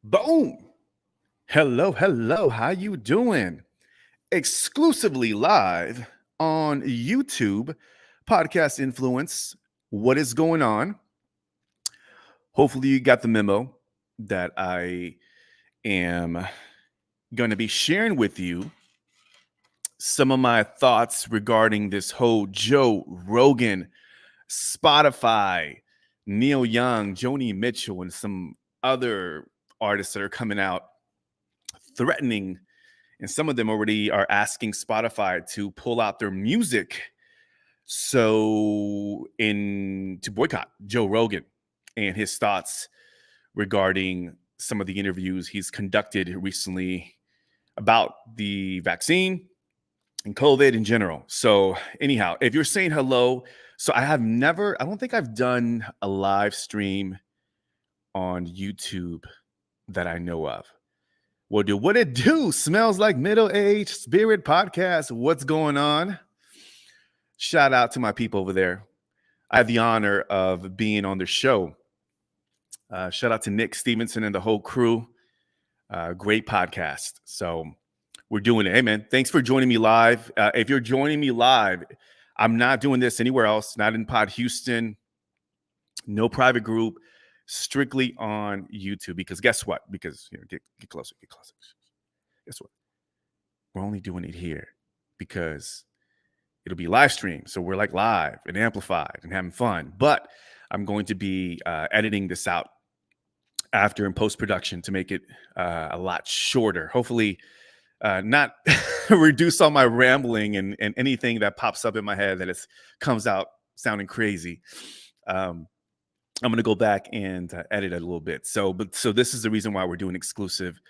Boom. Hello, hello. How you doing? Exclusively live on YouTube, Podcast Influence. What is going on? Hopefully you got the memo that I am going to be sharing with you some of my thoughts regarding this whole Joe Rogan, Spotify, Neil Young, Joni Mitchell, and some other artists that are coming out threatening, and some of them already are asking Spotify to pull out their music, so in to boycott Joe Rogan and his thoughts regarding some of the interviews he's conducted recently about the vaccine and COVID in general. So anyhow, if you're saying hello, so I don't think I've done a live stream on YouTube that I know of. What it do? Smells like middle-aged spirit podcast. What's going on? Shout out to my people over there. I have the honor of being on the show. Shout out to Nick Stevenson and the whole crew. Great podcast. So we're doing it. Hey, man, thanks for joining me live. If you're joining me live, I'm not doing this anywhere else, not in Pod Houston, no private group, strictly on YouTube. Because guess what? Because, get closer. Guess what? We're only doing it here because it'll be live stream. So we're like live and amplified and having fun. But I'm going to be editing this out after in post-production to make it a lot shorter. Hopefully not reduce all my rambling and anything that pops up in my head that comes out sounding crazy. I'm going to go back and edit it a little bit. So this is the reason why we're doing exclusive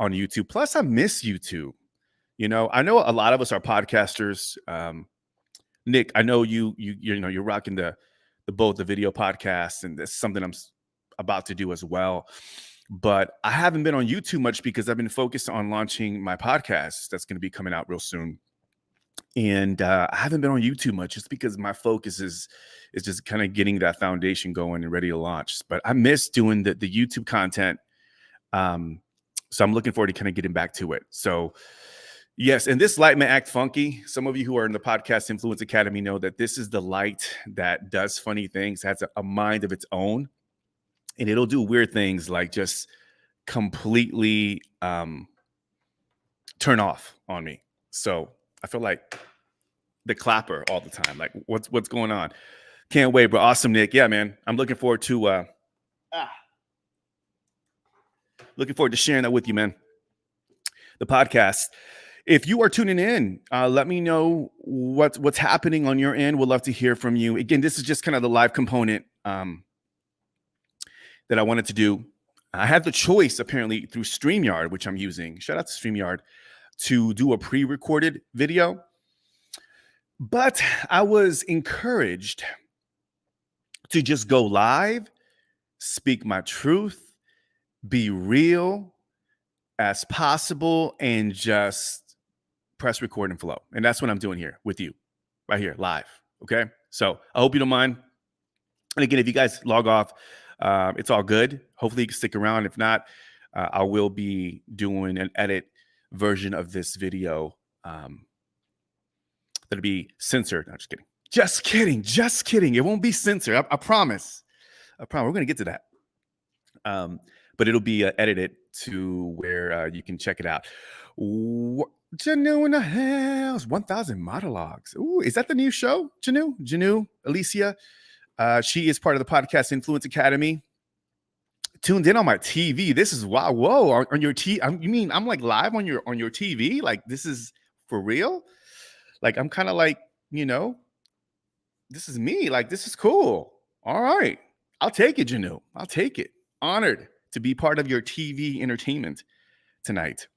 on YouTube. Plus, I miss YouTube. I know a lot of us are podcasters. Nick, I know you're rocking the video podcast, and that's something I'm about to do as well. But I haven't been on YouTube much because I've been focused on launching my podcast that's going to be coming out real soon. And I haven't been on YouTube much just because my focus is just kind of getting that foundation going and ready to launch. But I miss doing the YouTube content. So I'm looking forward to kind of getting back to it. So yes, and this light may act funky. Some of you who are in the Podcast Influence Academy know that this is the light that does funny things, has a mind of its own. And it'll do weird things like just completely turn off on me. So I feel like the clapper all the time. Like, what's going on? Can't wait, bro. Awesome, Nick. Yeah, man. I'm looking forward to sharing that with you, man. The podcast. If you are tuning in, let me know what's happening on your end. We'd love to hear from you. Again, this is just kind of the live component that I wanted to do. I had the choice, apparently, through StreamYard, which I'm using. Shout out to StreamYard, to do a pre-recorded video. But I was encouraged to just go live, speak my truth, be real as possible, and just press record and flow. And that's what I'm doing here with you, right here, live. Okay? So I hope you don't mind. And again, if you guys log off, it's all good. Hopefully you can stick around. If not, I will be doing an edit version of this video that'll be censored. No, just kidding. It won't be censored. I promise. We're going to get to that. But it'll be edited to where you can check it out. Janu in the house, 1,000 monologues. Ooh, is that the new show? Janu, Alicia. She is part of the Podcast Influence Academy. Tuned in on my TV. This is wow. Whoa, on your TV. You mean I'm like live on your TV? Like, this is for real? Like, I'm kind of like, this is me. Like, this is cool. All right. I'll take it, Janu. I'll take it. Honored to be part of your TV entertainment tonight.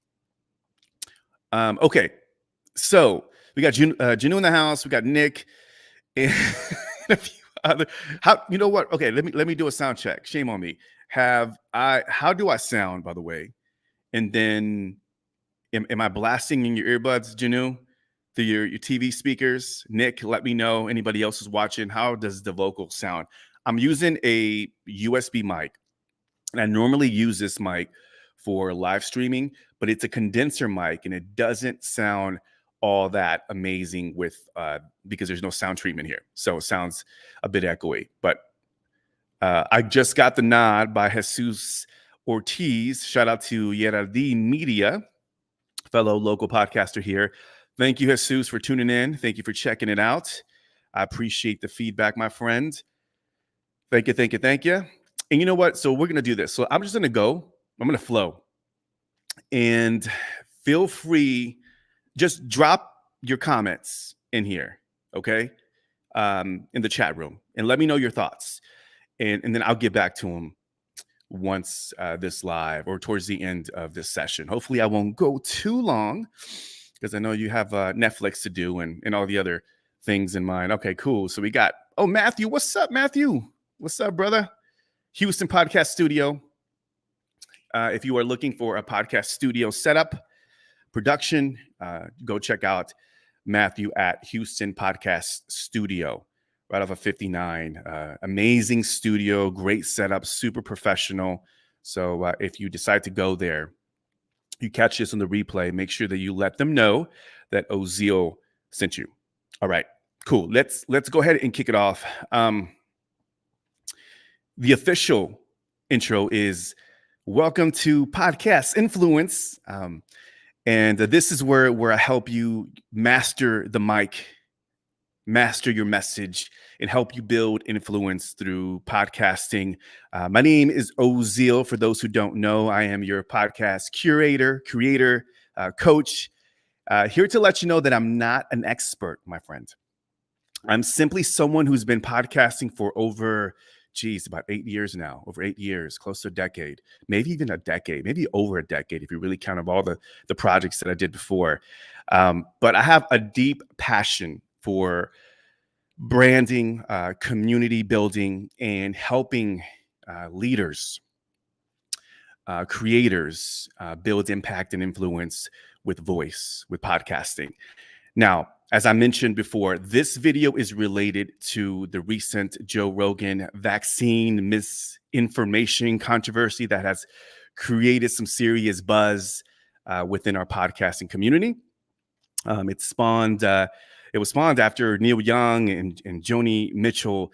Okay. So we got Janu in the house. We got Nick and a few other. You know what? Okay, let me do a sound check. Shame on me. How do I sound, by the way? And then am I blasting in your earbuds, Janu, through your TV speakers? Nick, let me know. Anybody else is watching, how does the vocal sound? I'm using a USB mic, and I normally use this mic for live streaming, but it's a condenser mic and it doesn't sound all that amazing with because there's no sound treatment here. So it sounds a bit echoey. But I just got the nod by Jesus Ortiz. Shout out to Yeraldin Media, fellow local podcaster here. Thank you, Jesus, for tuning in. Thank you for checking it out. I appreciate the feedback, my friend. Thank you, thank you, thank you. And you know what? So we're going to do this. So I'm just going to go. I'm going to flow. And feel free, just drop your comments in here, okay? In the chat room. And let me know your thoughts. And then I'll get back to them once this live or towards the end of this session. Hopefully I won't go too long because I know you have Netflix to do and all the other things in mind. Okay, cool. So we got, Matthew. What's up, Matthew? What's up, brother? Houston Podcast Studio. If you are looking for a podcast studio setup, production, go check out Matthew at Houston Podcast Studio, right off of 59. Amazing studio, great setup, super professional. So if you decide to go there, you catch this on the replay, make sure that you let them know that Ozil sent you. All right, cool. Let's go ahead and kick it off. The official intro is welcome to Podcast Influence. And this is where I help you master the mic, master your message, and help you build influence through podcasting. My name is Ozil. For those who don't know, I am your podcast curator, creator, coach, here to let you know that I'm not an expert, my friend. I'm simply someone who's been podcasting for about 8 years now, over 8 years, close to a decade, maybe even a decade, maybe over a decade, if you really count of all the projects that I did before. But I have a deep passion for branding, community building, and helping leaders, creators build impact and influence with voice, with podcasting. Now, as I mentioned before, this video is related to the recent Joe Rogan vaccine misinformation controversy that has created some serious buzz within our podcasting community. It was spawned after Neil Young and Joni Mitchell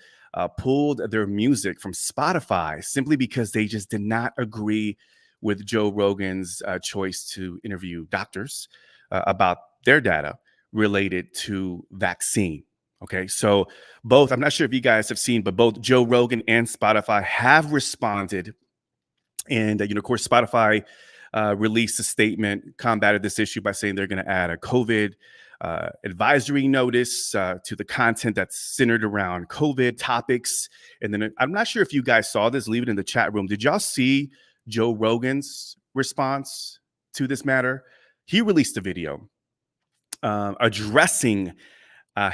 pulled their music from Spotify simply because they just did not agree with Joe Rogan's choice to interview doctors about their data related to vaccine. Okay, so both, I'm not sure if you guys have seen, but both Joe Rogan and Spotify have responded. And, of course, Spotify released a statement, combated this issue by saying they're going to add a COVID advisory notice to the content that's centered around COVID topics. And then I'm not sure if you guys saw this, leave it in the chat room. Did y'all see Joe Rogan's response to this matter? He released a video addressing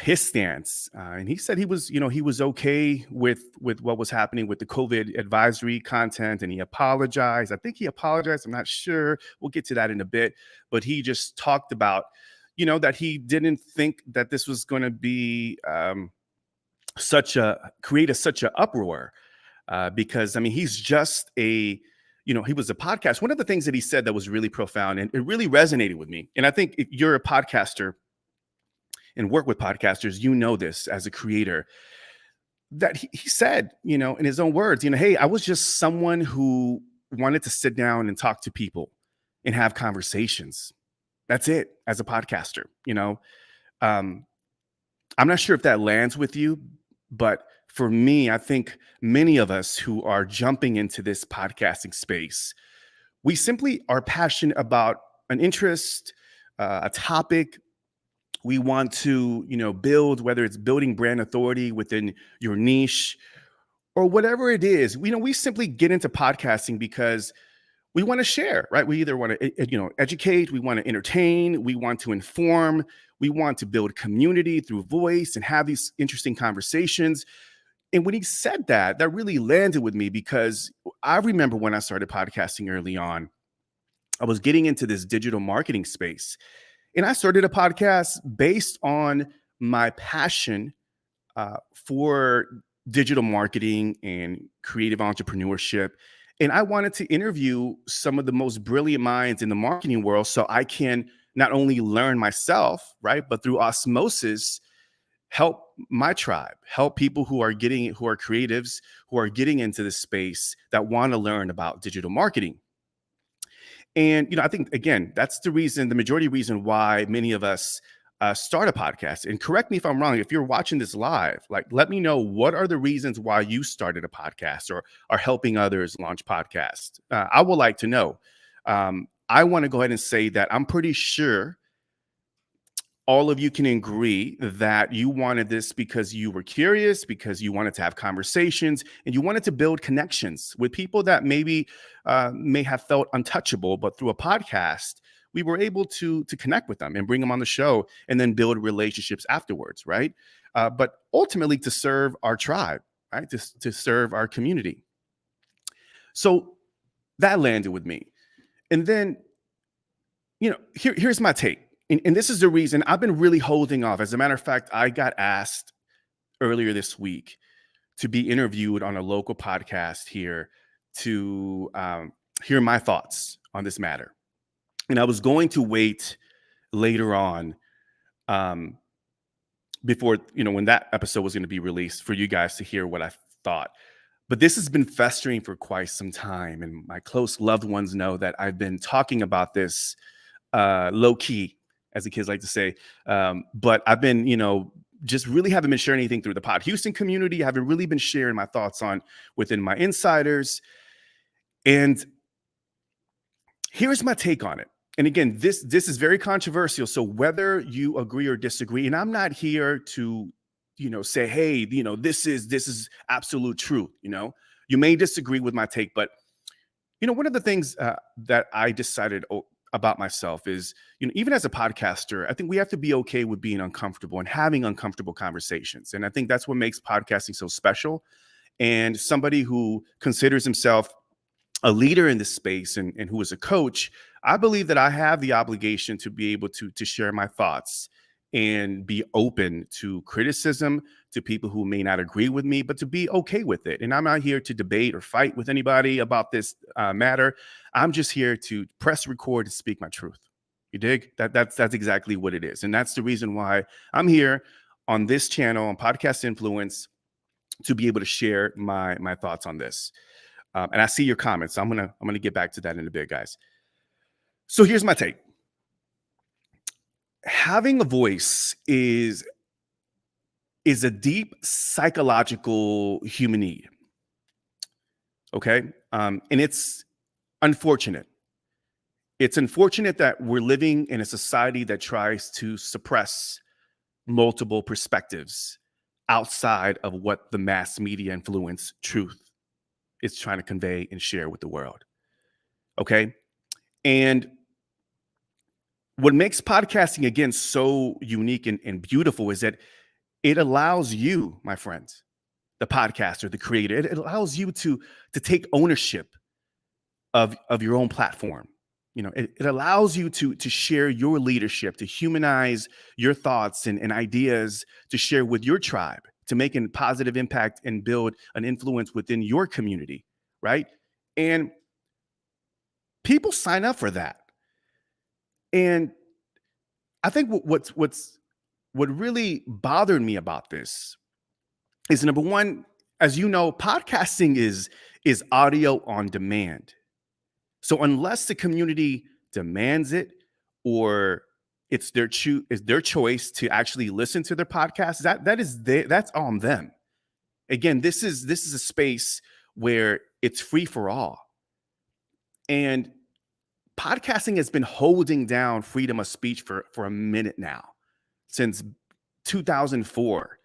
his stance, and he said he was okay with what was happening with the COVID advisory content, and he apologized. I think he apologized. I'm not sure. We'll get to that in a bit. But he just talked about, that he didn't think that this was going to be create such an uproar because he's just he was a podcast. One of the things that he said that was really profound and it really resonated with me. And I think if you're a podcaster and work with podcasters, this as a creator, that he said, in his own words, hey, I was just someone who wanted to sit down and talk to people and have conversations. That's it as a podcaster. I'm not sure if that lands with you, but for me, I think many of us who are jumping into this podcasting space, we simply are passionate about an interest, a topic. We want to, build, whether it's building brand authority within your niche or whatever it is. We simply get into podcasting because we want to share, right? We either want to, educate, we want to entertain, we want to inform, we want to build community through voice and have these interesting conversations. And when he said that, that really landed with me because I remember when I started podcasting early on, I was getting into this digital marketing space. And I started a podcast based on my passion for digital marketing and creative entrepreneurship. And I wanted to interview some of the most brilliant minds in the marketing world so I can not only learn myself, right, but through osmosis, help my tribe, help people who are creatives, who are getting into this space that want to learn about digital marketing. And, I think, again, that's the majority reason why many of us start a podcast. And correct me if I'm wrong. If you're watching this live, like, let me know what are the reasons why you started a podcast or are helping others launch podcasts. I would like to know. I want to go ahead and say that I'm pretty sure all of you can agree that you wanted this because you were curious, because you wanted to have conversations, and you wanted to build connections with people that maybe may have felt untouchable, but through a podcast, we were able to connect with them and bring them on the show and then build relationships afterwards, right? But ultimately to serve our tribe, right? To serve our community. So that landed with me. And then, here's my take. And this is the reason I've been really holding off. As a matter of fact, I got asked earlier this week to be interviewed on a local podcast here to hear my thoughts on this matter. And I was going to wait later on before, when that episode was going to be released for you guys to hear what I thought. But this has been festering for quite some time. And my close loved ones know that I've been talking about this low key, as the kids like to say. But I've been, just really haven't been sharing anything through the Pod Houston community. I haven't really been sharing my thoughts on within my insiders. And here's my take on it. And again, this is very controversial. So whether you agree or disagree, and I'm not here to, say, hey, this is absolute truth. You may disagree with my take, but one of the things that I decided about myself is, even as a podcaster, I think we have to be okay with being uncomfortable and having uncomfortable conversations. And I think that's what makes podcasting so special. And somebody who considers himself a leader in this space and who is a coach, I believe that I have the obligation to be able to share my thoughts and be open to criticism, to people who may not agree with me, but to be okay with it. And I'm not here to debate or fight with anybody about this matter. I'm just here to press record and speak my truth. You dig? That's exactly what it is. And that's the reason why I'm here on this channel on Podcast Influence, to be able to share my thoughts on this. And I see your comments. So I'm gonna get back to that in a bit, guys. So here's my take. Having a voice is a deep psychological human need. Okay. And it's unfortunate. It's unfortunate that we're living in a society that tries to suppress multiple perspectives outside of what the mass media influence truth is trying to convey and share with the world. Okay. And what makes podcasting, again, so unique and beautiful is that it allows you, my friends, the podcaster, the creator, it allows you to take ownership of your own platform. It allows you to share your leadership, to humanize your thoughts and ideas, to share with your tribe, to make a positive impact and build an influence within your community, right? And people sign up for that. And I think what really bothered me about this is, number one, as you know, podcasting is audio on demand. So unless the community demands it, or it's their choice to actually listen to their podcast, that's on them. Again, this is a space where it's free for all. And podcasting has been holding down freedom of speech for a minute now, since 2004,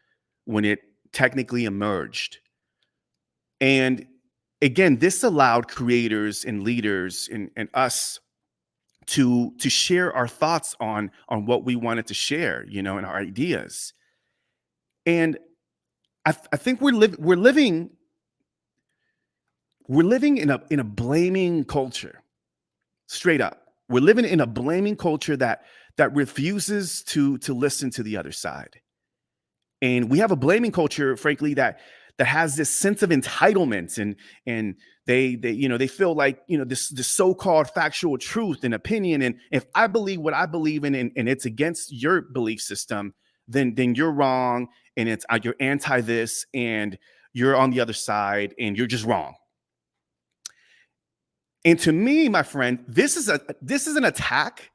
when it technically emerged. And again, this allowed creators and leaders and us to share our thoughts on what we wanted to share, and our ideas. And I think we're living in a blaming culture. Straight up, we're living in a blaming culture that refuses to listen to the other side. And we have a blaming culture, frankly, that that has this sense of entitlement, and they feel like, this so-called factual truth and opinion, and if I believe what I believe in, and it's against your belief system, then you're wrong, and it's you're anti this, and you're on the other side, and you're just wrong. And to me, my friend, this is an attack.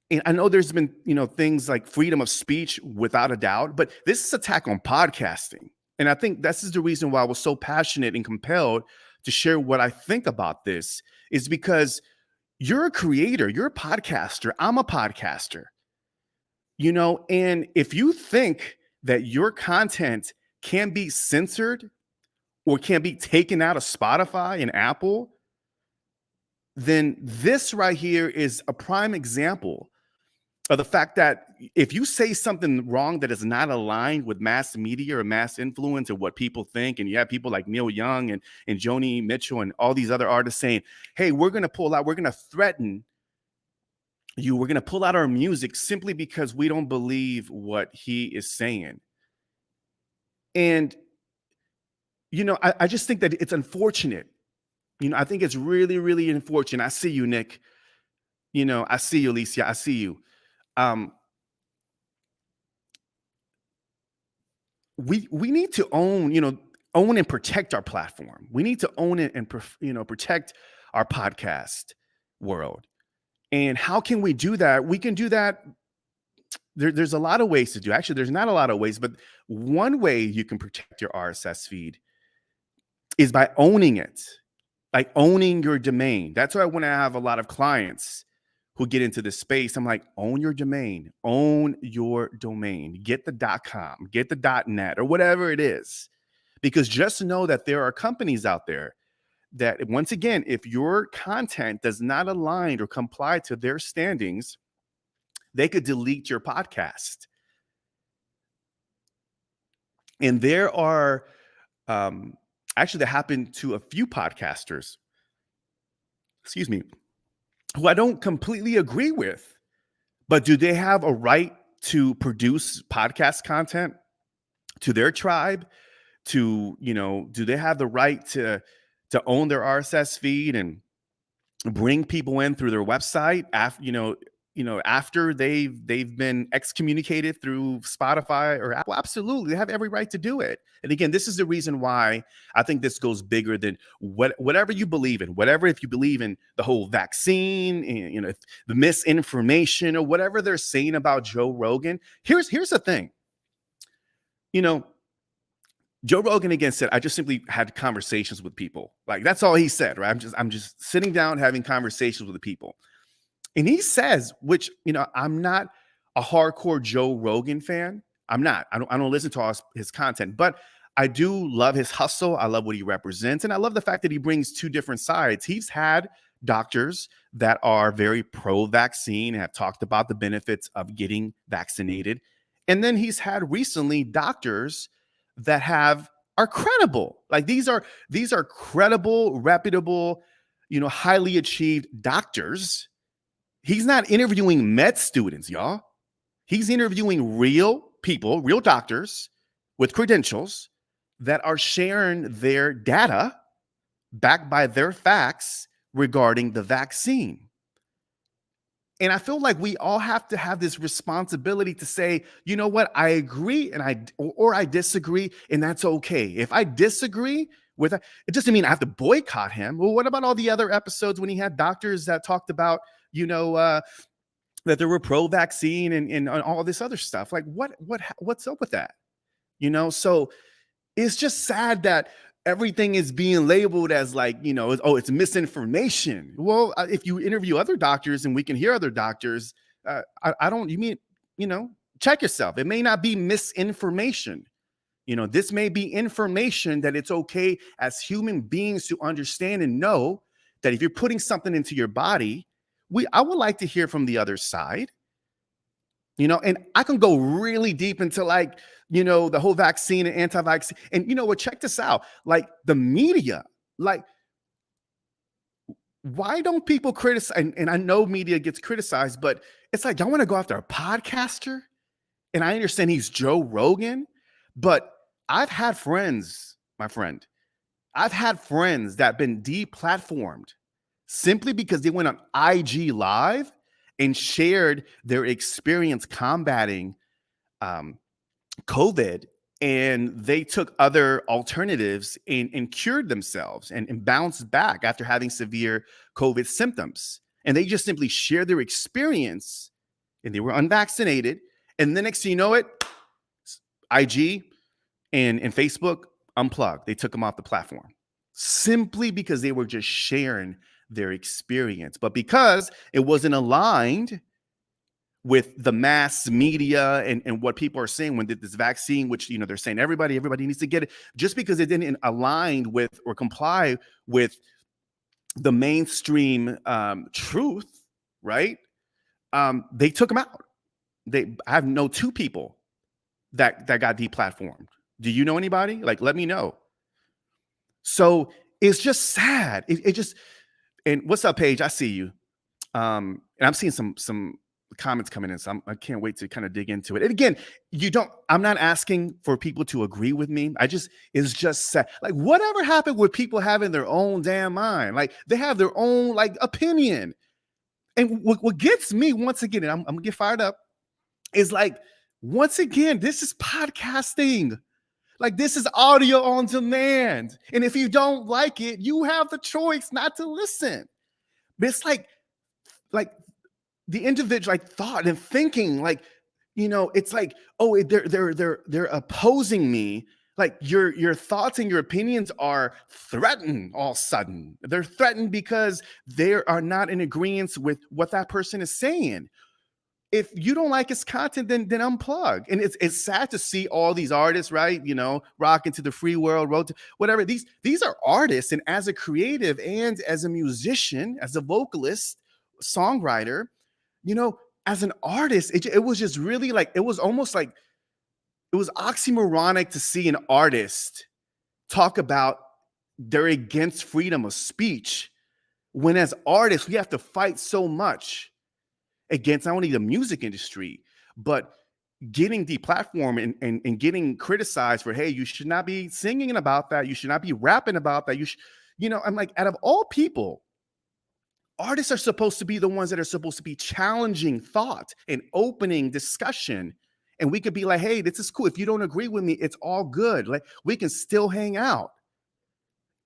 And I know there's been, things like freedom of speech without a doubt, but this is attack on podcasting. And I think this is the reason why I was so passionate and compelled to share what I think about this, is because you're a creator, you're a podcaster, I'm a podcaster, and if you think that your content can be censored or can be taken out of Spotify and Apple, then this right here is a prime example of the fact that if you say something wrong that is not aligned with mass media or mass influence or what people think, and you have people like Neil Young and Joni Mitchell and all these other artists saying, hey, we're going to pull out, we're going to threaten you, we're going to pull out our music simply because we don't believe what he is saying. And, I just think that it's unfortunate. I think it's really, really unfortunate. I see you, Nick. I see you, Alicia. I see you. We need to own and protect our platform. We need to own it and protect our podcast world. And how can we do that? We can do that. There's a lot of ways to do. Actually, there's not a lot of ways, but one way you can protect your RSS feed is by owning it, like owning your domain. That's why when I have a lot of clients who get into this space, I'm like, own your domain, get the .com, get the .net, or whatever it is. Because just know that there are companies out there that, once again, if your content does not align or comply to their standings, they could delete your podcast. And there are, actually, that happened to a few podcasters, who I don't completely agree with. But do they have a right to produce podcast content to their tribe? Do they have the right to own their RSS feed and bring people in through their website after they've been excommunicated through Spotify or Apple? Absolutely, they have every right to do it. And again, this is the reason why I think this goes bigger than whatever you believe in. If you believe in the whole vaccine and the misinformation or whatever they're saying about Joe Rogan. Here's the thing. Joe Rogan again said, I just simply had conversations with people. Like, that's all he said, right? I'm just sitting down having conversations with the people. And he says, which, I'm not a hardcore Joe Rogan fan. I'm not. I don't listen to all his content, but I do love his hustle. I love what he represents. And I love the fact that he brings two different sides. He's had doctors that are very pro-vaccine and have talked about the benefits of getting vaccinated. And then he's had recently doctors that are credible. Like, these are credible, reputable, highly achieved doctors. He's not interviewing med students, y'all. He's interviewing real people, real doctors with credentials that are sharing their data backed by their facts regarding the vaccine. And I feel like we all have to have this responsibility to say, you know what, I agree and I disagree, and that's okay. If I disagree with it, it doesn't mean I have to boycott him. Well, what about all the other episodes when he had doctors that talked about, that they were pro-vaccine and all this other stuff? Like, what's up with that? So it's just sad that everything is being labeled as like, it's misinformation. Well, if you interview other doctors and we can hear other doctors, check yourself. It may not be misinformation. This may be information that it's okay as human beings to understand and know that if you're putting something into your body, I would like to hear from the other side. And I can go really deep into the whole vaccine and anti-vaccine. And check this out. Like, the media, like, why don't people criticize? And I know media gets criticized, but it's like, y'all want to go after a podcaster? And I understand he's Joe Rogan, but I've had friends, my friend, I've had friends that have been deplatformed simply because they went on IG Live and shared their experience combating um, COVID, and they took other alternatives and cured themselves and bounced back after having severe COVID symptoms. And they just simply shared their experience, and they were unvaccinated. And the next thing you know it, IG and Facebook unplugged. They took them off the platform simply because they were just sharing their experience. But because it wasn't aligned with the mass media and what people are saying when this vaccine, which they're saying everybody needs to get it, just because it didn't align with or comply with the mainstream truth, right? They took them out. I have know two people that got deplatformed. Do you know anybody? Like, let me know. So it's just sad. It just, and what's up, Paige? I see you. And I'm seeing some comments coming in, so I can't wait to kind of dig into it. And again, I'm not asking for people to agree with me. It's just sad. Like, whatever happened with people having their own damn mind? Like, they have their own like opinion. And what gets me once again, and I'm gonna get fired up, is like, once again, this is podcasting. Like, this is audio on demand. And if you don't like it, you have the choice not to listen. But it's like the individual, like, thought and thinking, like, it's like, oh, they're opposing me. Like, your thoughts and your opinions are threatened all of a sudden. They're threatened because they are not in agreement with what that person is saying. If you don't like his content, then unplug. And it's sad to see all these artists, right? Rock into the free world, road to whatever. These are artists, and as a creative and as a musician, as a vocalist, songwriter, as an artist, it was just really like, it was almost like it was oxymoronic to see an artist talk about they're against freedom of speech, when as artists we have to fight so much against not only the music industry, but getting deplatformed and getting criticized for, hey, you should not be singing about that. You should not be rapping about that. I'm like, out of all people, artists are supposed to be the ones that are supposed to be challenging thought and opening discussion. And we could be like, hey, this is cool. If you don't agree with me, it's all good. Like, we can still hang out.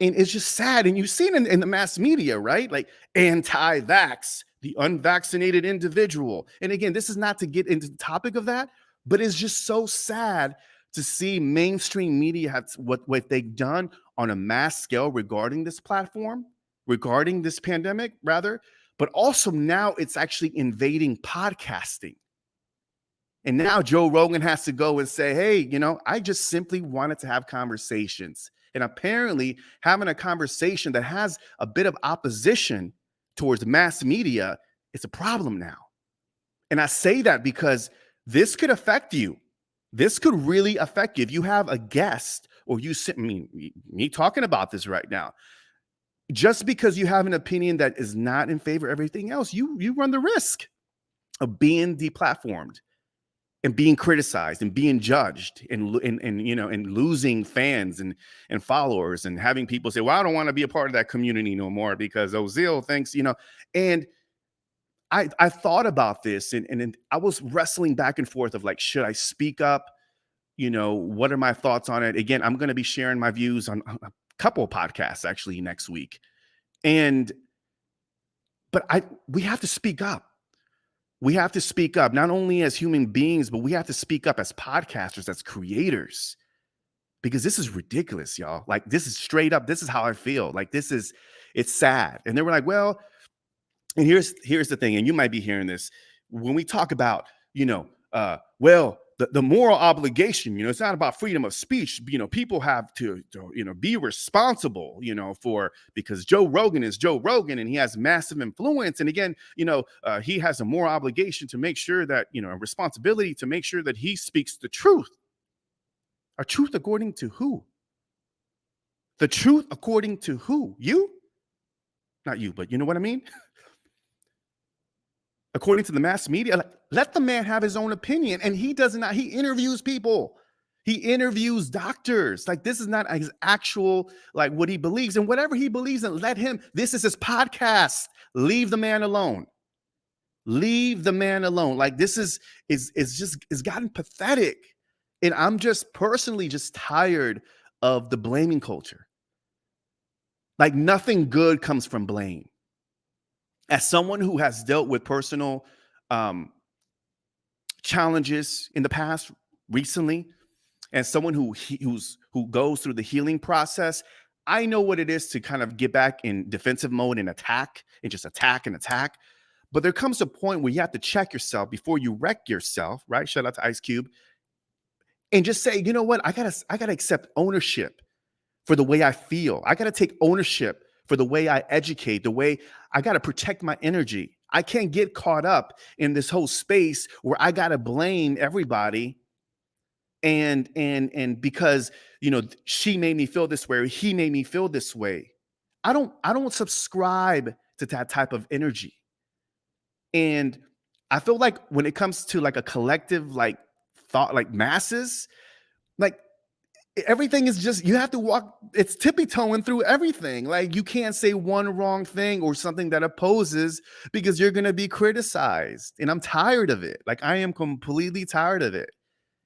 And it's just sad. And you see it in the mass media, right? Like, anti-vax, the unvaccinated individual. And again, this is not to get into the topic of that, but it's just so sad to see mainstream media have what they've done on a mass scale regarding this platform, regarding this pandemic, rather. But also now it's actually invading podcasting. And now Joe Rogan has to go and say, hey, I just simply wanted to have conversations. And apparently having a conversation that has a bit of opposition towards mass media is a problem now. And I say that because this could affect you. This could really affect you. If you have a guest, or me talking about this right now, just because you have an opinion that is not in favor of everything else, you run the risk of being deplatformed and being criticized and being judged and losing fans and followers, and having people say, well, I don't want to be a part of that community no more because Ozil thinks, and I thought about this and I was wrestling back and forth of like, should I speak up? What are my thoughts on it? Again, I'm going to be sharing my views on a couple of podcasts actually next week. But we have to speak up. We have to speak up, not only as human beings, but we have to speak up as podcasters, as creators, because this is ridiculous, y'all. Like, this is straight up. This is how I feel. Like, it's sad. And they were like, well, and here's the thing, and you might be hearing this when we talk about, well, the moral obligation, it's not about freedom of speech. People have to be responsible, because Joe Rogan is Joe Rogan and he has massive influence. And again, he has a moral obligation to make sure that, a responsibility to make sure that he speaks the truth. A truth according to who? The truth according to who? You? Not you, but you know what I mean? According to the mass media, let the man have his own opinion. And he does not. He interviews people. He interviews doctors. Like, this is not his actual, like, what he believes, and whatever he believes in, let him. This is his podcast. Leave the man alone. Leave the man alone. Like, this is just, it's gotten pathetic. And I'm just personally just tired of the blaming culture. Like, nothing good comes from blame. As someone who has dealt with personal challenges in the past recently, and someone who goes through the healing process, I know what it is to kind of get back in defensive mode and attack and just attack and attack. But there comes a point where you have to check yourself before you wreck yourself, right? Shout out to Ice Cube. And just say, you know what? I gotta accept ownership for the way I feel. I gotta take ownership for the way I educate, the way I gotta protect my energy. I can't get caught up in this whole space where I gotta blame everybody and because, she made me feel this way, or he made me feel this way. I don't subscribe to that type of energy. And I feel like when it comes to like a collective, like, thought, like masses, like, everything is just, you have to walk, it's tippy-toeing through everything. Like, you can't say one wrong thing or something that opposes, because you're going to be criticized. And I'm tired of it. Like, I am completely tired of it.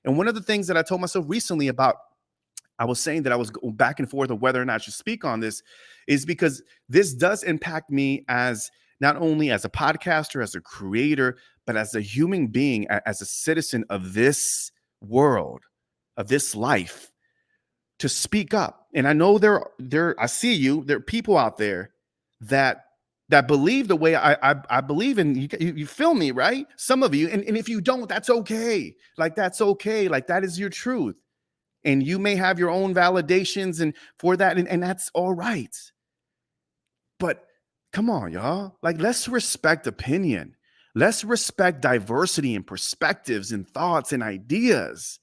And one of the things that I told myself recently about, I was saying that I was going back and forth of whether or not I should speak on this, is because this does impact me as not only as a podcaster, as a creator, but as a human being, as a citizen of this world, of this life, to speak up. And I know I see you, there are people out there that believe the way I believe in. You feel me, right? Some of you, and if you don't, that's okay. Like, that's okay. Like, that is your truth. And you may have your own validations and for that, and that's all right. But come on, y'all. Like, let's respect opinion. Let's respect diversity and perspectives and thoughts and ideas.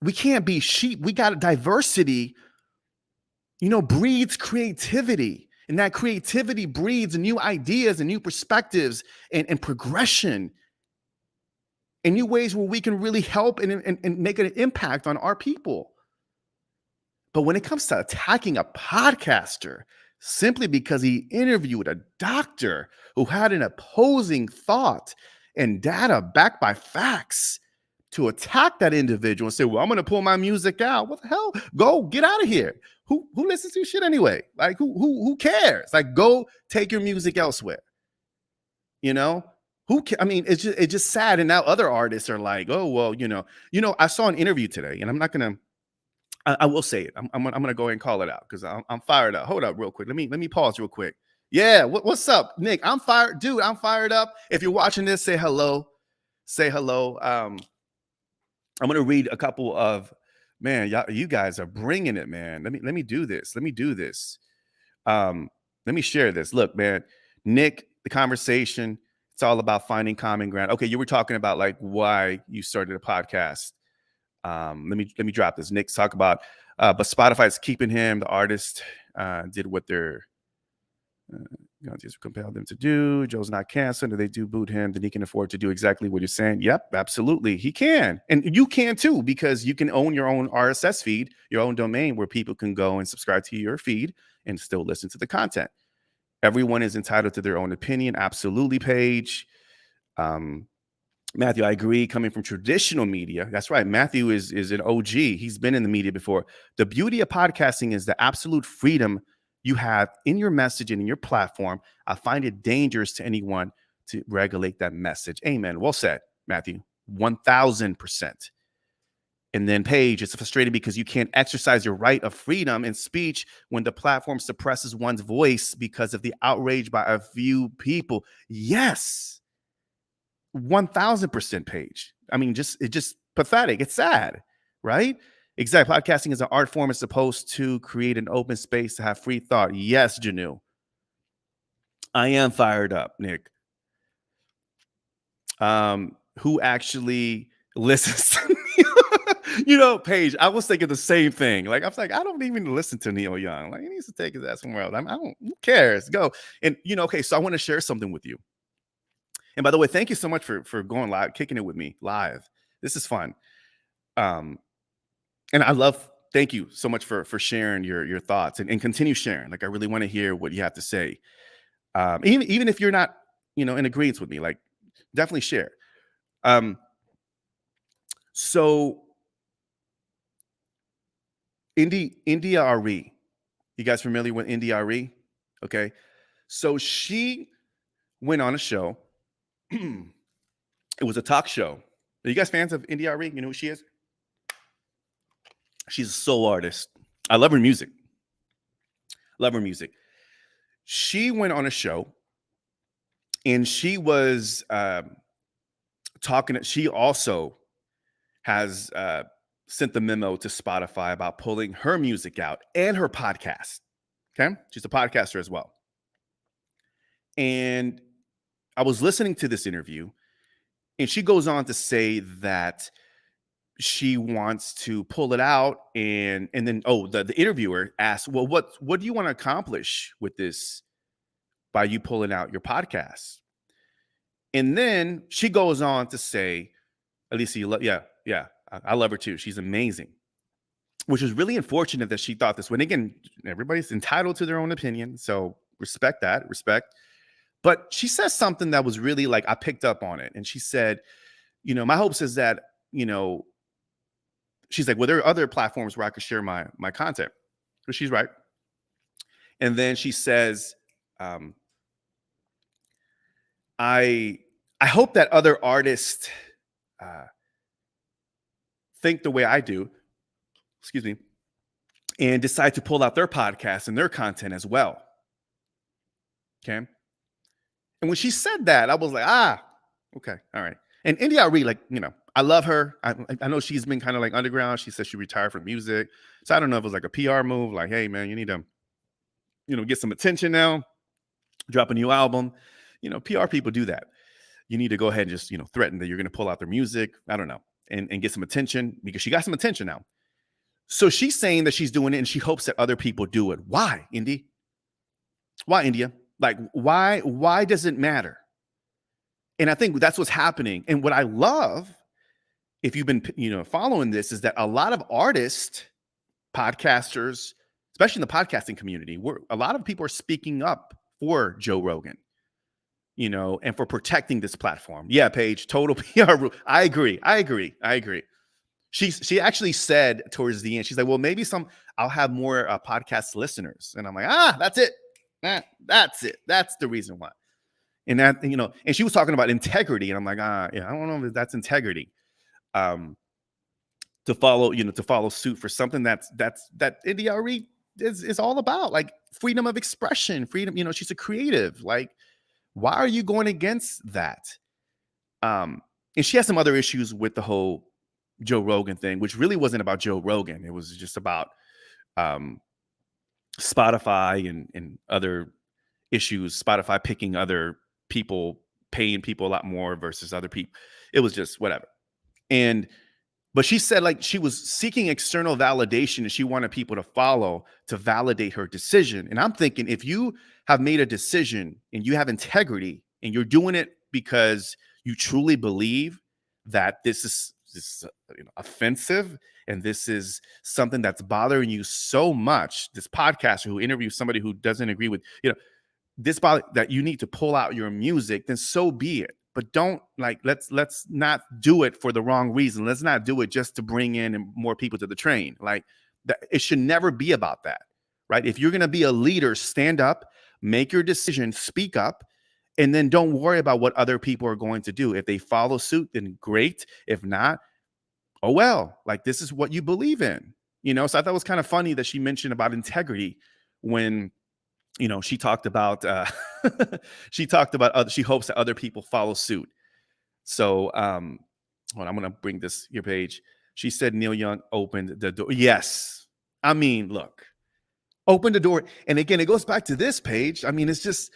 We can't be sheep. We got diversity, breeds creativity. And that creativity breeds new ideas and new perspectives and progression and new ways where we can really help and make an impact on our people. But when it comes to attacking a podcaster simply because he interviewed a doctor who had an opposing thought and data backed by facts, to attack that individual and say, well, I'm going to pull my music out. What the hell? Go get out of here. Who listens to your shit anyway? Like, who cares? Like, go take your music elsewhere. I mean, it's just sad. And now other artists are like, oh, well, I saw an interview today, and I'm not going to, I will say it. I'm going to go ahead and call it out because I'm fired up. Hold up real quick. Let me pause real quick. Yeah. What's up, Nick? I'm fired. Dude, I'm fired up. If you're watching this, say hello. Say hello. I'm going to read a couple of, man, you guys are bringing it, man. Let me do this. Let me share this. Look, man, Nick, the conversation, it's all about finding common ground. Okay, you were talking about like why you started a podcast. Let me drop this. Nick's talk about, but Spotify is keeping him. The artist did what they're just compelled them to do. Joe's not canceled, or they do boot him, then he can afford to do exactly what you're saying. Yep, absolutely. He can. And you can too, because you can own your own RSS feed, your own domain where people can go and subscribe to your feed and still listen to the content. Everyone is entitled to their own opinion. Absolutely, Paige. Matthew, I agree. Coming from traditional media, that's right. Matthew is an OG. He's been in the media before. The beauty of podcasting is the absolute freedom you have in your message and in your platform. I find it dangerous to anyone to regulate that message. Amen. Well said, Matthew. 1000%. And then Paige, it's frustrating because you can't exercise your right of freedom and speech when the platform suppresses one's voice because of the outrage by a few people. Yes. 1000%, Paige. I mean, it's just pathetic. It's sad, right? Exactly. Podcasting is an art form. It's supposed to create an open space to have free thought. Yes, Janu. I am fired up, Nick. Who actually listens to me? Paige, I was thinking the same thing. Like, I was like, I don't even listen to Neil Young. Like, he needs to take his ass somewhere else. Who cares? Go. And, okay, so I want to share something with you. And by the way, thank you so much for going live, kicking it with me live. This is fun. Um, and I love. Thank you so much for sharing your thoughts and continue sharing. Like I really want to hear what you have to say. Even if you're not, in agreement with me, like definitely share. Um, so India Re, you guys familiar with India Re? Okay, so she went on a show. It was a talk show. Are you guys fans of India Re? You know who she is? She's a soul artist. I love her music. Love her music. She went on a show and she was talking. She also has sent the memo to Spotify about pulling her music out and her podcast. Okay. She's a podcaster as well. And I was listening to this interview, and she goes on to say that she wants to pull it out, and then the interviewer asks, well, what do you want to accomplish with this by you pulling out your podcast? And then she goes on to say, Alicia, yeah, I love her too. She's amazing. Which is really unfortunate that she thought this way. And again, everybody's entitled to their own opinion. So respect that, respect. But she says something that was really like, I picked up on it. And she said, my hopes is that, she's like, well, there are other platforms where I could share my content. But she's right. And then she says, I hope that other artists think the way I do, excuse me, and decide to pull out their podcasts and their content as well. Okay. And when she said that, I was like, okay, all right. And India Arie, like, I love her. I know she's been kind of like underground. She said she retired from music. So I don't know if it was like a PR move, like, hey, man, you need to, get some attention now, drop a new album. PR people do that. You need to go ahead and just, threaten that you're going to pull out their music. I don't know. And get some attention, because she got some attention now. So she's saying that she's doing it and she hopes that other people do it. Why, Indy? Why, India? Like, why does it matter? And I think that's what's happening. And what I love, if you've been, following this, is that a lot of artists, podcasters, especially in the podcasting community, a lot of people are speaking up for Joe Rogan, and for protecting this platform. Yeah, Paige, total PR. I agree. She actually said towards the end, she's like, well, maybe I'll have more podcast listeners. And I'm like, that's it. That's it. That's the reason why. And that, and she was talking about integrity. And I'm like, yeah, I don't know if that's integrity. To follow suit for something that India Arie is all about, like freedom of expression, freedom. She's a creative. Like, why are you going against that? And she has some other issues with the whole Joe Rogan thing, which really wasn't about Joe Rogan. It was just about Spotify and other issues. Spotify picking other people, paying people a lot more versus other people. It was just whatever. But she said, like, she was seeking external validation and she wanted people to follow to validate her decision. And I'm thinking, if you have made a decision and you have integrity and you're doing it because you truly believe that this is offensive and this is something that's bothering you so much, this podcaster who interviews somebody who doesn't agree with, that you need to pull out your music, then so be it. But don't, like, let's not do it for the wrong reason. Let's not do it just to bring in more people to the train. Like, it should never be about that, right? If you're going to be a leader, stand up, make your decision, speak up, and then don't worry about what other people are going to do. If they follow suit, then great. If not, oh well, like, this is what you believe in, So I thought it was kind of funny that she mentioned about integrity when, she talked about she hopes that other people follow suit. So I'm gonna bring your page. She said Neil Young opened the door. Yes. I mean, look, open the door. And again, it goes back to this page. I mean, it's just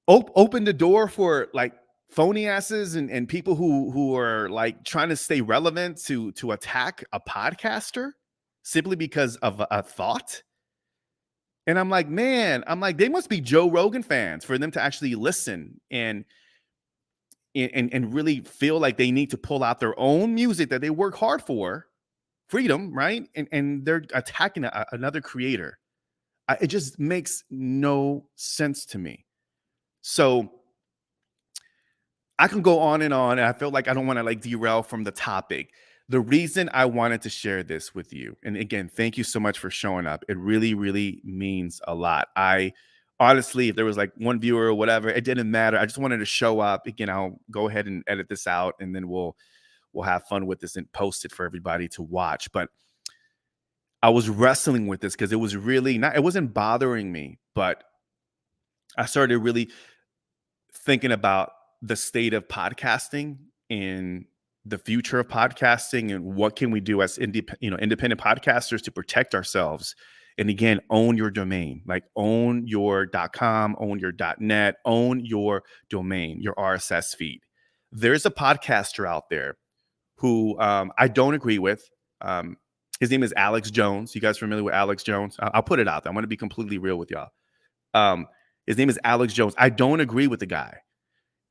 open the door for, like, phony asses and people who are, like, trying to stay relevant to attack a podcaster simply because of a thought. And I'm like, man, they must be Joe Rogan fans for them to actually listen. And and really feel like they need to pull out their own music that they work hard for, freedom, right? And they're attacking another creator. It just makes no sense to me. So I can go on and on. And I feel like I don't want to like derail from the topic. The reason I wanted to share this with you, and again, thank you so much for showing up. It really, really means a lot. I honestly, if there was like one viewer or whatever, it didn't matter. I just wanted to show up. Again, I'll go ahead and edit this out, and then we'll have fun with this and post it for everybody to watch. But I was wrestling with this because it was really not, it wasn't bothering me, but I started really thinking about the state of podcasting and the future of podcasting and what can we do as independent podcasters to protect ourselves. And again, own your domain, like own your .com, own your .net, own your domain, your RSS feed. There's a podcaster out there who I don't agree with. His name is Alex Jones. You guys familiar with Alex Jones? I'll put it out there. I'm going to be completely real with y'all. His name is Alex Jones. I don't agree with the guy.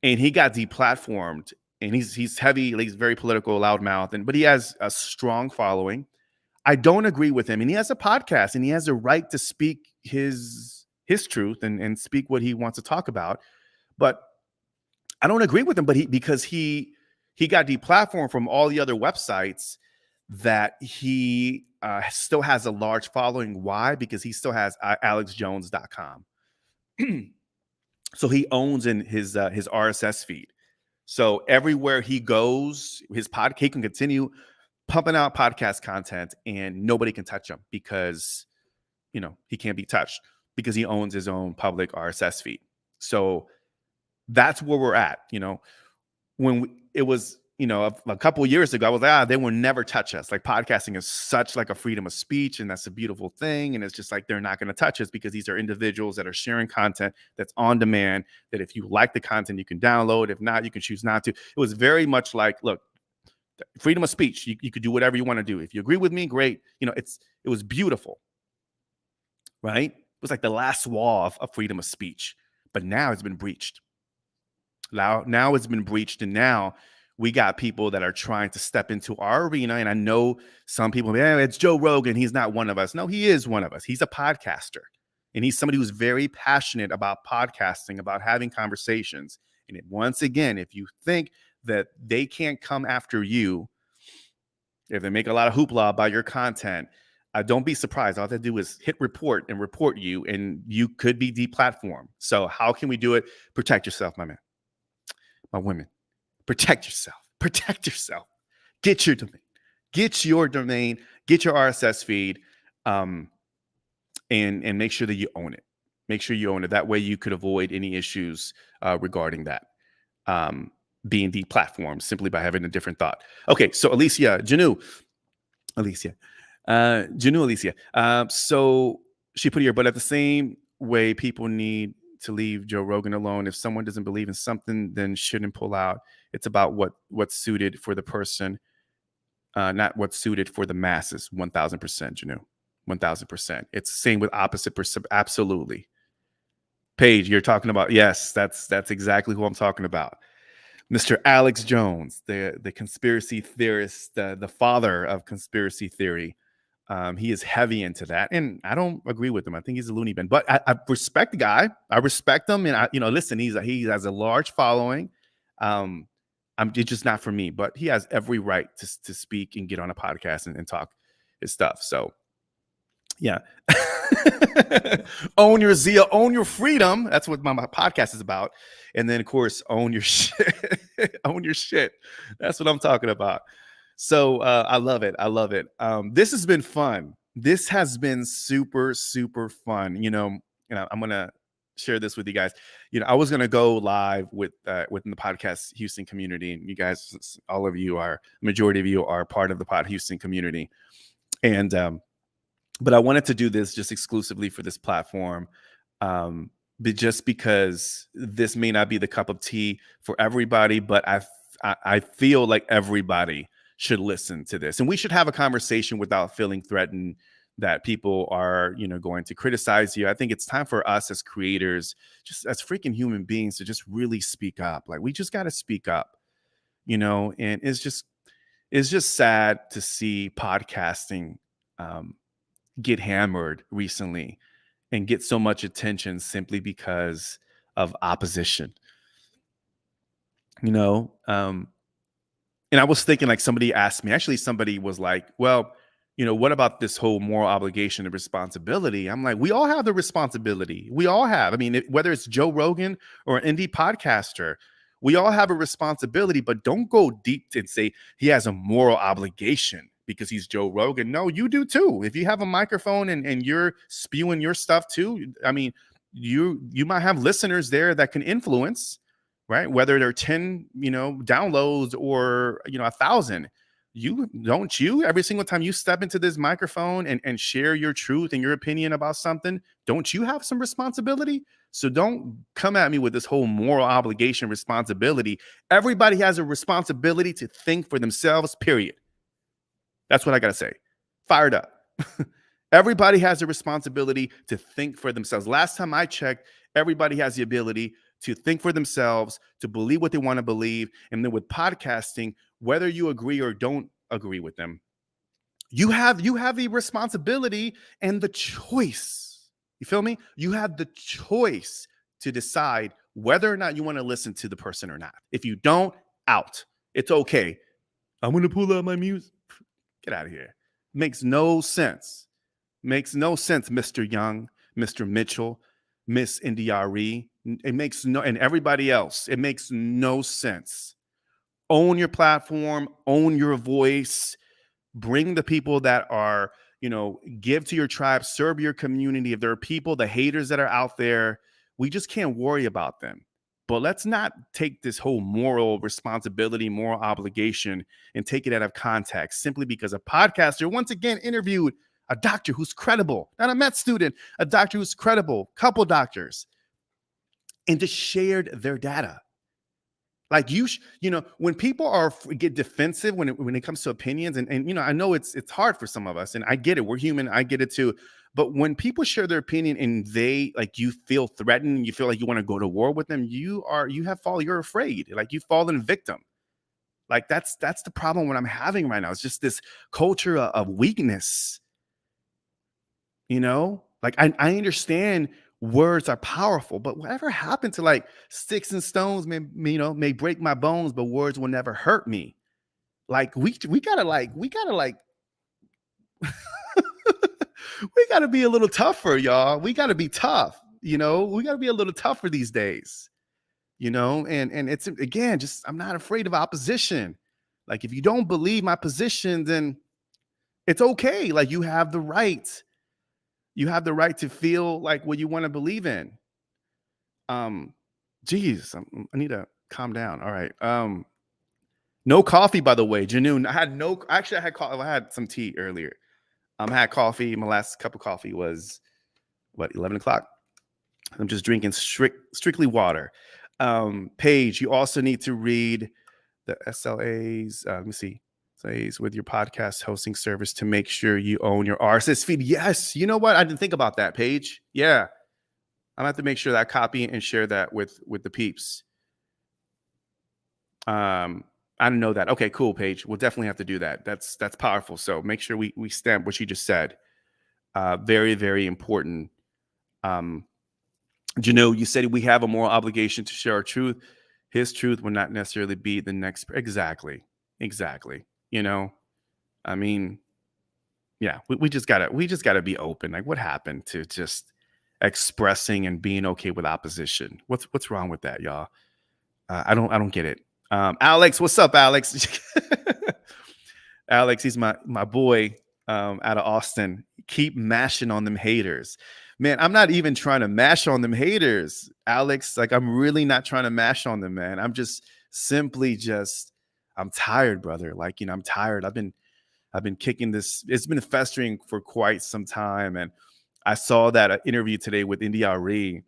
And he got deplatformed, and he's heavy, like he's very political, loudmouth, but he has a strong following. I don't agree with him, and he has a podcast, and he has a right to speak his truth and speak what he wants to talk about. But I don't agree with him, because he got deplatformed from all the other websites that he still has a large following. Why? Because he still has alexjones.com. So he owns in his RSS feed. So everywhere he goes, he can continue pumping out podcast content, and nobody can touch him because he can't be touched because he owns his own public RSS feed. So that's where we're at. It was a couple of years ago, I was like, they will never touch us. Like, podcasting is such like a freedom of speech, and that's a beautiful thing. And it's just like, they're not going to touch us because these are individuals that are sharing content that's on demand, that if you like the content, you can download. If not, you can choose not to. It was very much like, look, freedom of speech. You could do whatever you want to do. If you agree with me, great. It was beautiful, right? It was like the last wall of freedom of speech, but now it's been breached. Now it's been breached, and now we got people that are trying to step into our arena. And I know some people, it's Joe Rogan. He's not one of us. No, he is one of us. He's a podcaster. And he's somebody who's very passionate about podcasting, about having conversations. And once again, if you think that they can't come after you, if they make a lot of hoopla about your content, don't be surprised. All they do is hit report and report you, and you could be deplatformed. So how can we do it? Protect yourself, my man, my women. Protect yourself. Protect yourself. Get your domain. Get your domain. Get your RSS feed, and make sure that you own it. Make sure you own it. That way, you could avoid any issues regarding that being deplatformed simply by having a different thought. Okay, so Janu. So she put here, but at the same way, people need to leave Joe Rogan alone. If someone doesn't believe in something, then shouldn't pull out. It's about what's suited for the person, not what's suited for the masses. 1,000%, Janu. 1,000%. It's the same with opposite. Absolutely. Paige, you're talking about, yes, that's exactly who I'm talking about. Mr. Alex Jones, the conspiracy theorist, the father of conspiracy theory. He is heavy into that, and I don't agree with him. I think he's a loony bin, but I respect the guy. I respect him, and listen, he has a large following. It's just not for me, but he has every right to speak and get on a podcast and talk his stuff. So, yeah. Own your zeal, own your freedom. That's what my podcast is about. And then, of course, own your shit. Own your shit. That's what I'm talking about. So I love it. I love it. This has been fun. This has been super, super fun. I'm going to share this with you guys. I was going to go live within the Podcast Houston community. And you guys, all of you majority of you are part of the Pod Houston community. And, but I wanted to do this just exclusively for this platform, but just because this may not be the cup of tea for everybody, but I feel like everybody should listen to this, and we should have a conversation without feeling threatened that people are, going to criticize you. I think it's time for us as creators, just as freaking human beings, to just really speak up. Like, we just got to speak up, and it's just sad to see podcasting get hammered recently and get so much attention simply because of opposition, you know? And I was thinking, like, somebody asked me, actually, somebody was like, well, what about this whole moral obligation and responsibility? I'm like, we all have the responsibility. We all have. I mean, whether it's Joe Rogan or an indie podcaster, we all have a responsibility, but don't go deep and say he has a moral obligation because he's Joe Rogan. No, you do too. If you have a microphone and you're spewing your stuff too, I mean, you might have listeners there that can influence, right? Whether they're 10, downloads or, 1,000, you every single time you step into this microphone and share your truth and your opinion about something, don't you have some responsibility? So don't come at me with this whole moral obligation responsibility. Everybody has a responsibility to think for themselves, period. That's what I got to say. Fired up. Everybody has a responsibility to think for themselves. Last time I checked, everybody has the ability to think for themselves, to believe what they want to believe. And then with podcasting, whether you agree or don't agree with them, you have the responsibility and the choice. You feel me? You have the choice to decide whether or not you want to listen to the person or not. If you don't, out. It's okay. I'm going to pull out my music. Get out of here. Makes no sense. Makes no sense, Mr. Young, Mr. Mitchell, Miss Indiari. It makes no, and everybody else, it makes no sense. Own your platform, own your voice, bring the people that are, give to your tribe, serve your community. If there are people, the haters that are out there, we just can't worry about them. But let's not take this whole moral responsibility, moral obligation, and take it out of context simply because a podcaster once again interviewed a doctor who's credible, not a med student, a doctor who's credible, couple doctors, and just shared their data. Like, when people get defensive when it comes to opinions, and I know it's hard for some of us, and I get it. We're human. I get it too. But when people share their opinion and you feel threatened, and you feel like you want to go to war with them, you're afraid. Like, you've fallen victim. Like, that's the problem what I'm having right now. It's just this culture of weakness. Like, I understand words are powerful, but whatever happened to, like, sticks and stones may break my bones, but words will never hurt me. Like, we gotta we gotta be a little tougher, y'all. We gotta be tough. We gotta be a little tougher these days. And it's, again, just, I'm not afraid of opposition. Like, if you don't believe my position, then it's okay. Like, you have the right. You have the right to feel like what you want to believe in. Geez, I need to calm down. All right. No coffee, by the way, Janoon. I had coffee. I had some tea earlier. I had coffee. My last cup of coffee was 11 o'clock. I'm just drinking strictly water. Paige, you also need to read the SLAs. Let me see. With your podcast hosting service to make sure you own your RSS feed. Yes. You know what? I didn't think about that, Paige. Yeah. I'm gonna have to make sure that I copy and share that with the peeps. I didn't know that. Okay, cool, Paige. We'll definitely have to do that. That's powerful. So make sure we stamp what you just said. Very, very important. You said we have a moral obligation to share our truth. His truth will not necessarily be the next. Exactly. I mean, yeah, we just gotta be open. Like, what happened to just expressing and being okay with opposition? What's wrong with that, y'all? I don't get it. Alex, what's up, Alex? Alex, he's my boy out of Austin. Keep mashing on them haters. Man, I'm not even trying to mash on them haters, Alex. Like, I'm really not trying to mash on them, man. I'm just simply I'm tired, brother. Like, I'm tired. I've been kicking this. It's been festering for quite some time. And I saw that interview today with India Ree,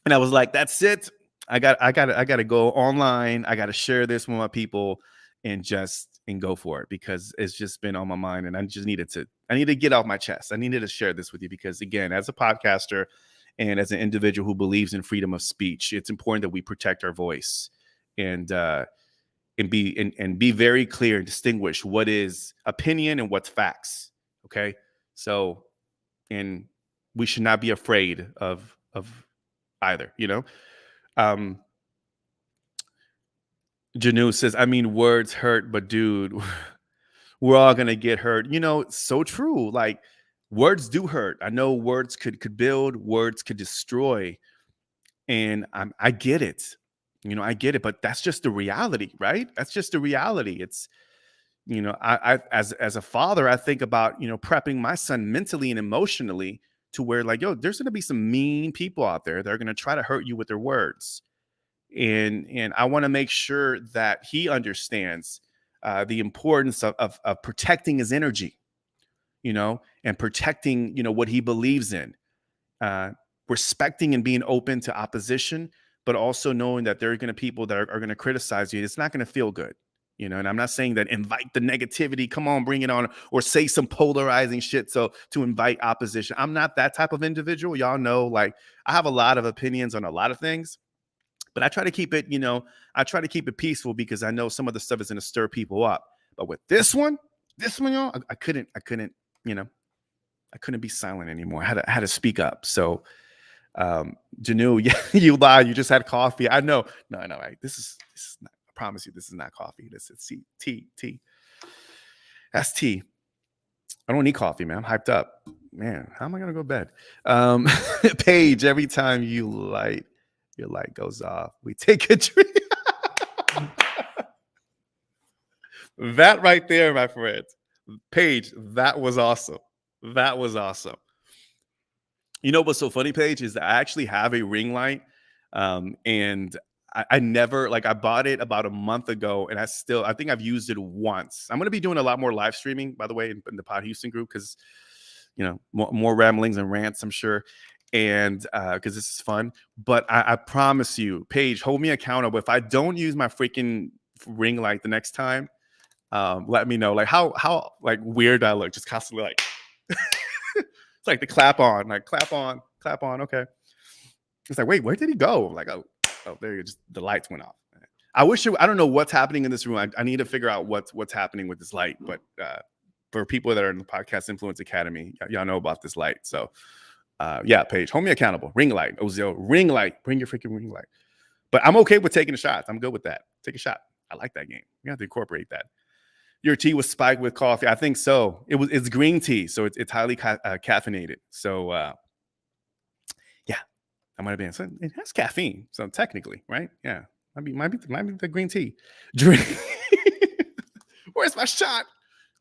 and I was like, that's it. I got to go online. I got to share this with my people and just and go for it, because it's just been on my mind, and I need to get off my chest. I needed to share this with you because, again, as a podcaster and as an individual who believes in freedom of speech, it's important that we protect our voice and be very clear and distinguish what is opinion and what's facts. Okay, so, and we should not be afraid of either. Um, Janu says, I mean, words hurt, but dude, we're all gonna get hurt. It's so true. Like, words do hurt. I know words could build, words could destroy, and I get it. I get it, but that's just the reality, right? That's just the reality. It's I as a father, I think about prepping my son mentally and emotionally to where, like, yo, there's gonna be some mean people out there that are gonna try to hurt you with their words, and I want to make sure that he understands the importance of protecting his energy, and protecting what he believes in, uh, respecting and being open to opposition, but also knowing that there are going to people that are going to criticize you. It's not going to feel good. And I'm not saying that invite the negativity, come on, bring it on, or say some polarizing shit so to invite opposition. I'm not that type of individual. Y'all know, like, I have a lot of opinions on a lot of things, but I try to keep it, I try to keep it peaceful because I know some of the stuff is going to stir people up. But with this one, y'all, I couldn't, I couldn't be silent anymore. I had to speak up. So, Janu, yeah, you lied. You just had coffee. I know. No, right. This is not, I promise you, this is not coffee. This is tea. That's tea. I don't need coffee, man. I'm hyped up. Man, how am I going to go to bed? Paige, every time your light goes off, we take a drink. That right there, my friends. Paige, that was awesome. That was awesome. You know what's so funny, Paige, is that I actually have a ring light. And I never, like, I bought it about a month ago, and I think I've used it once. I'm going to be doing a lot more live streaming, by the way, in the Pod Houston group, because, more ramblings and rants, I'm sure. And because this is fun. But I promise you, Paige, hold me accountable. If I don't use my freaking ring light the next time, let me know. Like, how like weird I look, just constantly like it's like the clap on. Okay. It's like, wait, where did he go? Like, oh, there you go. Just the lights went off. I don't know what's happening in this room. I need to figure out what's happening with this light. But for people that are in the Podcast Influence Academy, y'all know about this light. So yeah, Paige, hold me accountable. Ring light, Ozil, ring light. Bring your freaking ring light. But I'm okay with taking the shots. I'm good with that. Take a shot. I like that game. You have to incorporate that. Your tea was spiked with coffee. I think so. It's green tea, so it's highly caffeinated. So yeah, I might have been. So it has caffeine, so technically, right? Yeah, might be the green tea. Drink. Where's my shot?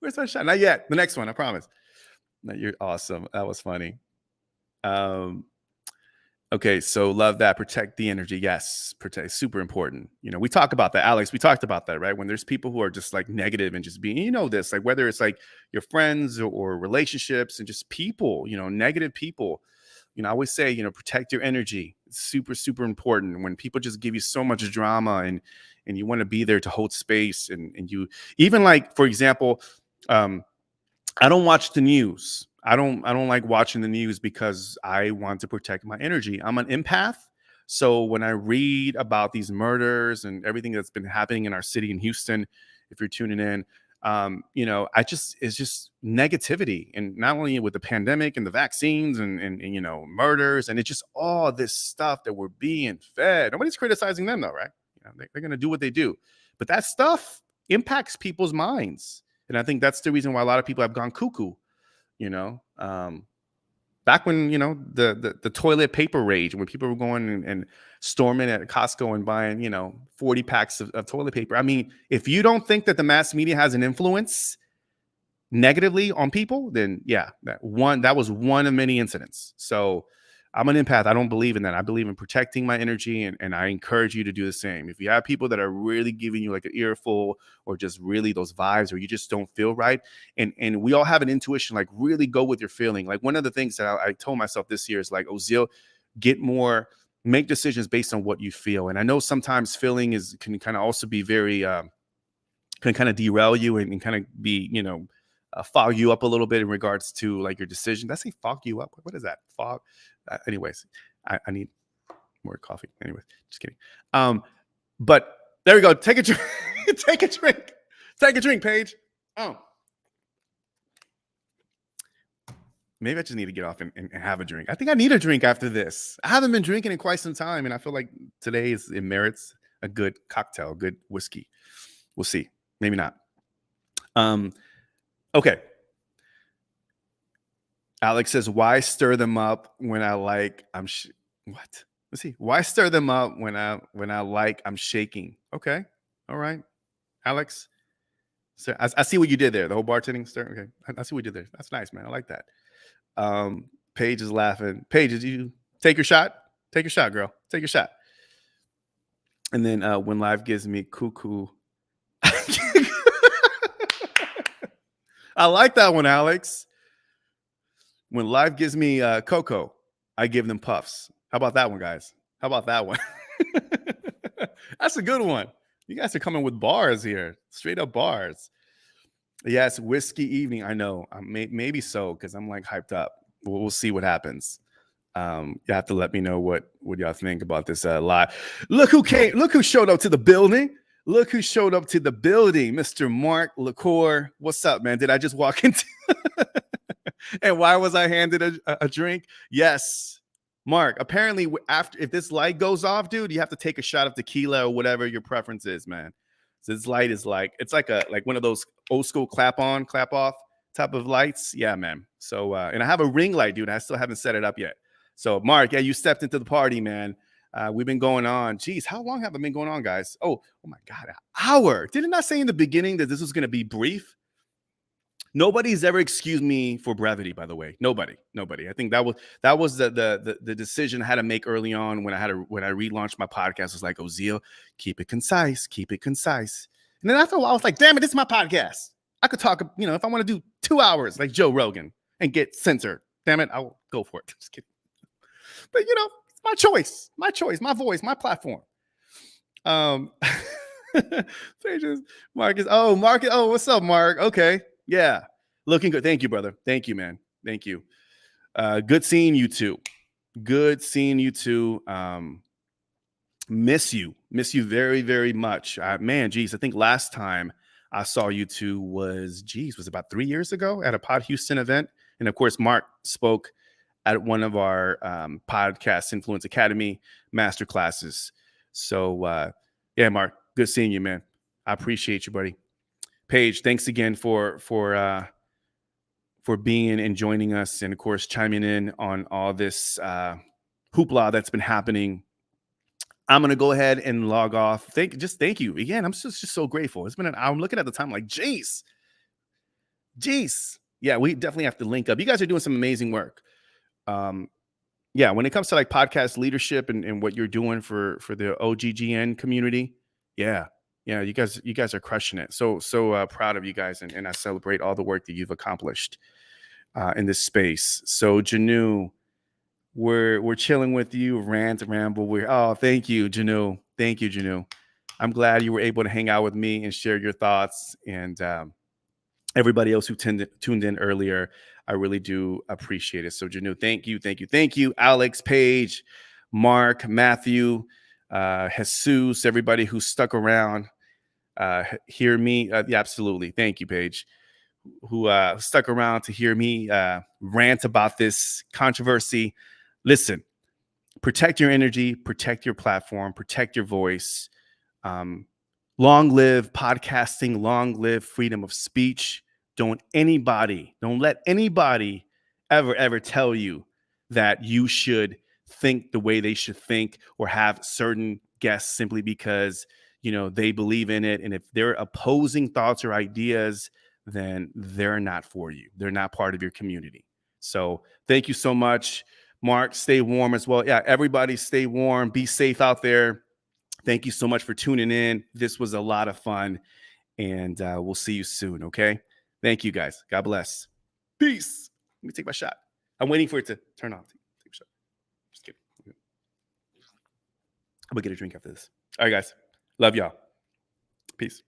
Not yet. The next one, I promise. No, you're awesome. That was funny. Okay, so love that. Protect the energy. Yes, protect. Super important. We talk about that, Alex. We talked about that, right? When there's people who are just like negative and just being, this, like whether it's like your friends or relationships and just people, negative people. I always say, protect your energy. It's super, super important. When people just give you so much drama and you want to be there to hold space and you even, like, for example, I don't watch the news. I don't like watching the news because I want to protect my energy. I'm an empath. So when I read about these murders and everything that's been happening in our city in Houston, if you're tuning in, it's just negativity. And not only with the pandemic and the vaccines and murders, and it's just all this stuff that we're being fed. Nobody's criticizing them though, right? They're going to do what they do. But that stuff impacts people's minds. And I think that's the reason why a lot of people have gone cuckoo. Back when, the toilet paper rage, when people were going and storming at Costco and buying, 40 packs of toilet paper. I mean, if you don't think that the mass media has an influence negatively on people, then yeah, that was one of many incidents. So I'm an empath. I don't believe in that. I believe in protecting my energy, and I encourage you to do the same. If you have people that are really giving you like an earful or just really those vibes, or you just don't feel right, and we all have an intuition, like really go with your feeling. Like one of the things that I told myself this year is like, Ozil, make decisions based on what you feel. And I know sometimes feeling can kind of also be very can kind of derail you and kind of be, fog you up a little bit in regards to like your decision. Did I say fog you up? What is that? Fog? Anyways, I need more coffee. Anyways, just kidding. But there we go. Take a drink. Take a drink. Take a drink, Paige. Oh. Maybe I just need to get off and have a drink. I think I need a drink after this. I haven't been drinking in quite some time, and I feel like today it merits a good cocktail, good whiskey. We'll see. Maybe not. Okay. Alex says, "Why stir them up when I like what? Let's see. Why stir them up when I like I'm shaking?" Okay. All right, Alex. So I see what you did there. The whole bartending stir. Okay. I see what you did there. That's nice, man. I like that. Paige is laughing. Paige, did you take your shot? Take your shot, girl. Take your shot. And then when life gives me cuckoo. I like that one, Alex. When life gives me cocoa, I give them puffs. How about that one, guys? How about that one? That's a good one. You guys are coming with bars here. Straight up bars. Yes, whiskey evening. I know. Maybe so, because I'm like hyped up. We'll see what happens. You have to let me know what y'all think about this live. Look who came. Look who showed up to the building. Look who showed up to the building, Mr. Mark LaCour. What's up, man? Did I just walk into? And why was I handed a drink? Yes, Mark. Apparently, if this light goes off, dude, you have to take a shot of tequila or whatever your preference is, man. So this light is like one of those old school clap on, clap off type of lights. Yeah, man. So and I have a ring light, dude. I still haven't set it up yet. So Mark, yeah, you stepped into the party, man. We've been going on. Geez, how long have I been going on, guys? Oh my God, an hour. Didn't I say in the beginning that this was going to be brief? Nobody's ever excused me for brevity, by the way. Nobody. I think that was the decision I had to make early on when I relaunched my podcast. It was like, Ozil, keep it concise. And then after a while, I was like, damn it, this is my podcast. I could talk, if I want to do 2 hours like Joe Rogan and get censored. Damn it, I'll go for it. Just kidding. But it's my choice, my voice, my platform. Marcus. Oh, Marcus. Oh, what's up, Mark? Okay. Yeah. Looking good. Thank you, brother. Thank you, man. Thank you. Good seeing you too. Miss you very, very much. Man, geez, I think last time I saw you two was about 3 years ago at a Pod Houston event. And of course, Mark spoke at one of our podcast Influence Academy master classes. So yeah, Mark, good seeing you, man. I appreciate you, buddy. Paige, thanks again for being and joining us, and of course chiming in on all this hoopla that's been happening. I'm gonna go ahead and log off. Thank you again. I'm just so grateful. It's been an hour. I'm looking at the time like, jeez. Yeah, we definitely have to link up. You guys are doing some amazing work. Yeah, when it comes to like podcast leadership and what you're doing for the OGGN community, yeah, you guys are crushing it. So proud of you guys, and I celebrate all the work that you've accomplished in this space. So Janu, we're chilling with you, rant, ramble. Thank you, Janu. Thank you, Janu. I'm glad you were able to hang out with me and share your thoughts, and everybody else who tuned in earlier. I really do appreciate it. So Janu, thank you. Alex, Paige, Mark, Matthew, Jesus, everybody who stuck around. Hear me. Yeah, absolutely. Thank you, Paige, who stuck around to hear me rant about this controversy. Listen, protect your energy, protect your platform, protect your voice. Long live podcasting, long live freedom of speech. Don't let anybody ever tell you that you should think the way they should think or have certain guests simply because they believe in it. And if they're opposing thoughts or ideas, then they're not for you. They're not part of your community. So thank you so much, Mark. Stay warm as well. Yeah, everybody stay warm. Be safe out there. Thank you so much for tuning in. This was a lot of fun, and we'll see you soon. Okay. Thank you, guys. God bless. Peace. Let me take my shot. I'm waiting for it to turn off. Take a shot. Just kidding. I'm going to get a drink after this. All right, guys. Love y'all. Peace.